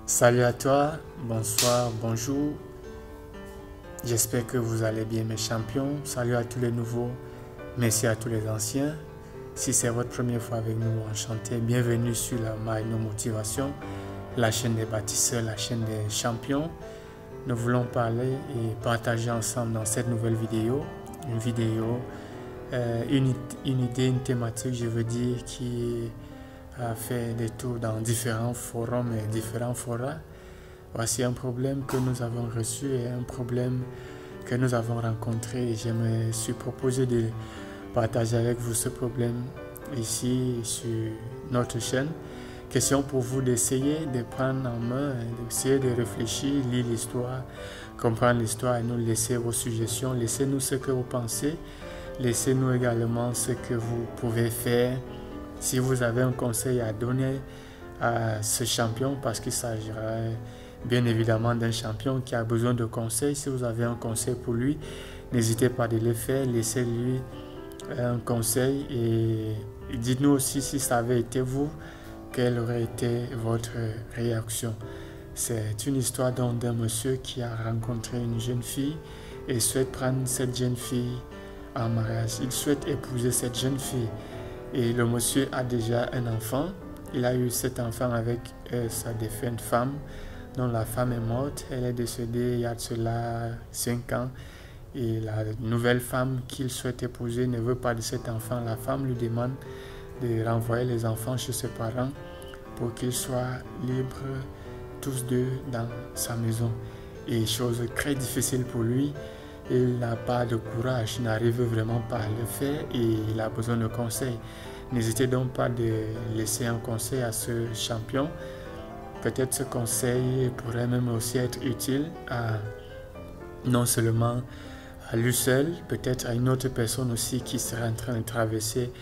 Salut à toi, bonsoir, bonjour. J'espère que vous allez bien mes champions. Salut à tous les nouveaux, merci à tous les anciens. Si c'est votre première fois avec nous, enchanté. Bienvenue sur la Maïno Motivation, la chaîne des bâtisseurs, la chaîne des champions. Nous voulons parler et partager ensemble dans cette nouvelle vidéo, une idée, une thématique, je veux dire, qui a fait des tours dans différents forums et différents forats. Voici un problème que nous avons reçu et un problème que nous avons rencontré. Je me suis proposé de partager avec vous ce problème ici sur notre chaîne. Question pour vous d'essayer de prendre en main, d'essayer de réfléchir, lire l'histoire, comprendre l'histoire et nous laisser vos suggestions. Laissez-nous ce que vous pensez. Laissez-nous également ce que vous pouvez faire. Si vous avez un conseil à donner à ce champion, parce qu'il s'agira bien évidemment d'un champion qui a besoin de conseils, si vous avez un conseil pour lui, n'hésitez pas de le faire, laissez-lui un conseil et dites-nous aussi si ça avait été vous, quelle aurait été votre réaction. C'est une histoire d'un monsieur qui a rencontré une jeune fille et souhaite prendre cette jeune fille en mariage. Il souhaite épouser cette jeune fille. Et le monsieur a déjà un enfant. Il a eu cet enfant avec sa défunte femme, dont la femme est morte. Elle est décédée il y a de cela 5 ans. Et la nouvelle femme qu'il souhaite épouser ne veut pas de cet enfant. La femme lui demande de renvoyer les enfants chez ses parents pour qu'ils soient libres tous deux dans sa maison. Et chose très difficile pour lui. Il n'a pas de courage, il n'arrive vraiment pas à le faire et il a besoin de conseils. N'hésitez donc pas de laisser un conseil à ce champion. Peut-être ce conseil pourrait même aussi être utile à non seulement à lui seul, peut-être à une autre personne aussi qui serait en train de traverser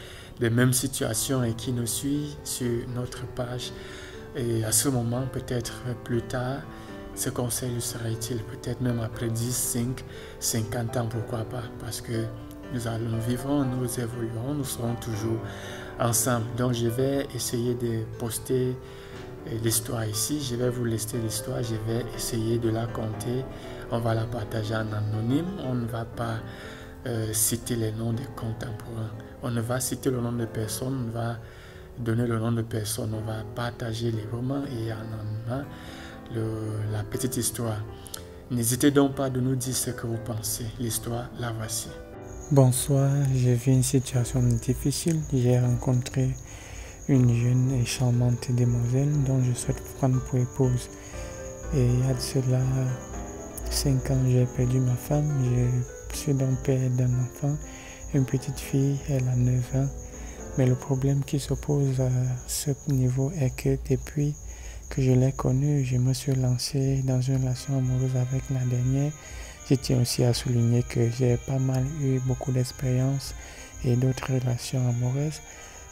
les mêmes situations et qui nous suit sur notre page. Et à ce moment, peut-être plus tard, ce conseil lui sera utile, peut-être même après 10, 5, 50 ans, pourquoi pas, parce que nous allons vivre, nous évoluerons, nous serons toujours ensemble. Donc je vais essayer de poster l'histoire ici, je vais vous laisser l'histoire, je vais essayer de la compter, on va la partager en anonyme, on ne va pas citer les noms des contemporains, on ne va citer le nom de personne, on va donner le nom de personne, on va partager les romans et en anonymat la petite histoire. N'hésitez donc pas de nous dire ce que vous pensez. L'histoire, la voici. Bonsoir, j'ai vu une situation difficile. J'ai rencontré une jeune et charmante demoiselle dont je souhaite prendre pour épouse. Et il y a de cela 5 ans, j'ai perdu ma femme. Je suis donc père d'un enfant, une petite fille, elle a 9 ans. Mais le problème qui se pose à ce niveau est que depuis que je l'ai connue, je me suis lancé dans une relation amoureuse avec la dernière. Je tiens aussi à souligner que j'ai pas mal eu beaucoup d'expérience et d'autres relations amoureuses,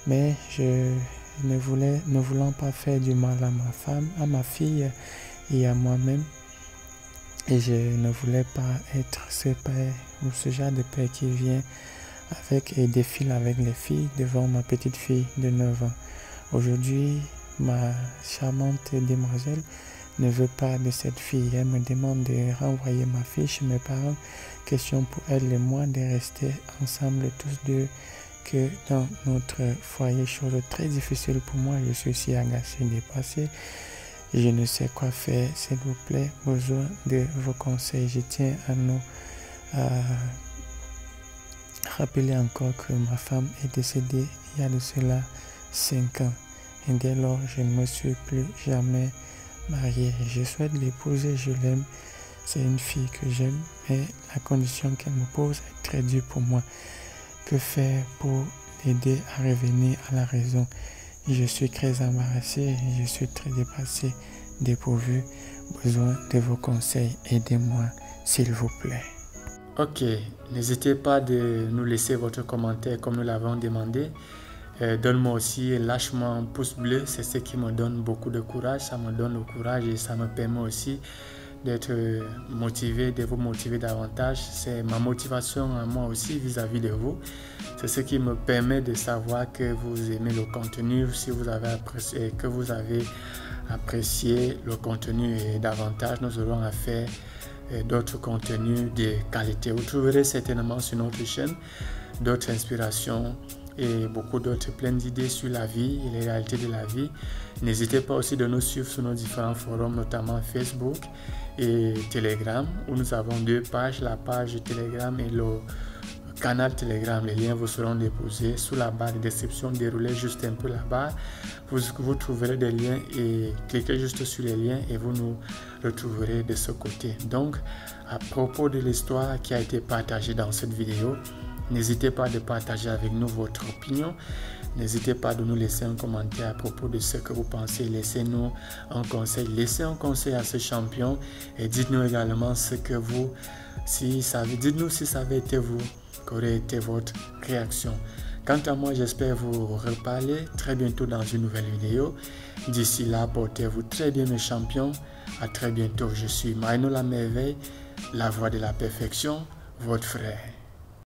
mais je ne voulant pas faire du mal à ma femme, à ma fille et à moi-même, et je ne voulais pas être ce père ou ce genre de père qui vient avec et défile avec les filles devant ma petite fille de 9 ans. Aujourd'hui, ma charmante demoiselle ne veut pas de cette fille. Elle me demande de renvoyer ma fille chez mes parents. Question pour elle et moi de rester ensemble tous deux, que dans notre foyer, chose très difficile pour moi. Je suis aussi agacé, dépassé. Je ne sais quoi faire, s'il vous plaît. Besoin de vos conseils. Je tiens à nous rappeler encore que ma femme est décédée il y a de cela 5 ans. Et dès lors, je ne me suis plus jamais marié. Je souhaite l'épouser, je l'aime. C'est une fille que j'aime, mais la condition qu'elle me pose est très dure pour moi. Que faire pour l'aider à revenir à la raison? Je suis très embarrassé, je suis très dépassé, dépourvu. Besoin de vos conseils. Aidez-moi, s'il vous plaît. Ok, n'hésitez pas de nous laisser votre commentaire comme nous l'avons demandé. Donne-moi aussi, lâche-moi un pouce bleu, c'est ce qui me donne beaucoup de courage, ça me donne le courage et ça me permet aussi d'être motivé, de vous motiver davantage. C'est ma motivation à moi aussi vis-à-vis de vous. C'est ce qui me permet de savoir que vous aimez le contenu, si vous avez apprécié, que vous avez apprécié le contenu et davantage, nous aurons à faire d'autres contenus de qualité. Vous trouverez certainement sur notre chaîne d'autres inspirations et beaucoup d'autres, plein d'idées sur la vie et les réalités de la vie. N'hésitez pas aussi de nous suivre sur nos différents forums, notamment Facebook et Telegram, où nous avons 2 pages, la page Telegram et le canal Telegram. Les liens vous seront déposés sous la barre de description. Déroulez juste un peu là-bas. Vous trouverez des liens et cliquez juste sur les liens et vous nous retrouverez de ce côté. Donc, à propos de l'histoire qui a été partagée dans cette vidéo, n'hésitez pas de partager avec nous votre opinion. N'hésitez pas de nous laisser un commentaire à propos de ce que vous pensez. Laissez-nous un conseil. Laissez un conseil à ce champion et dites-nous également ce que vous, dites-nous si ça avait été vous, qu'aurait été votre réaction. Quant à moi, j'espère vous reparler très bientôt dans une nouvelle vidéo. D'ici là, portez-vous très bien mes champions. À très bientôt. Je suis Maïno la Merveille, la voix de la perfection, votre frère.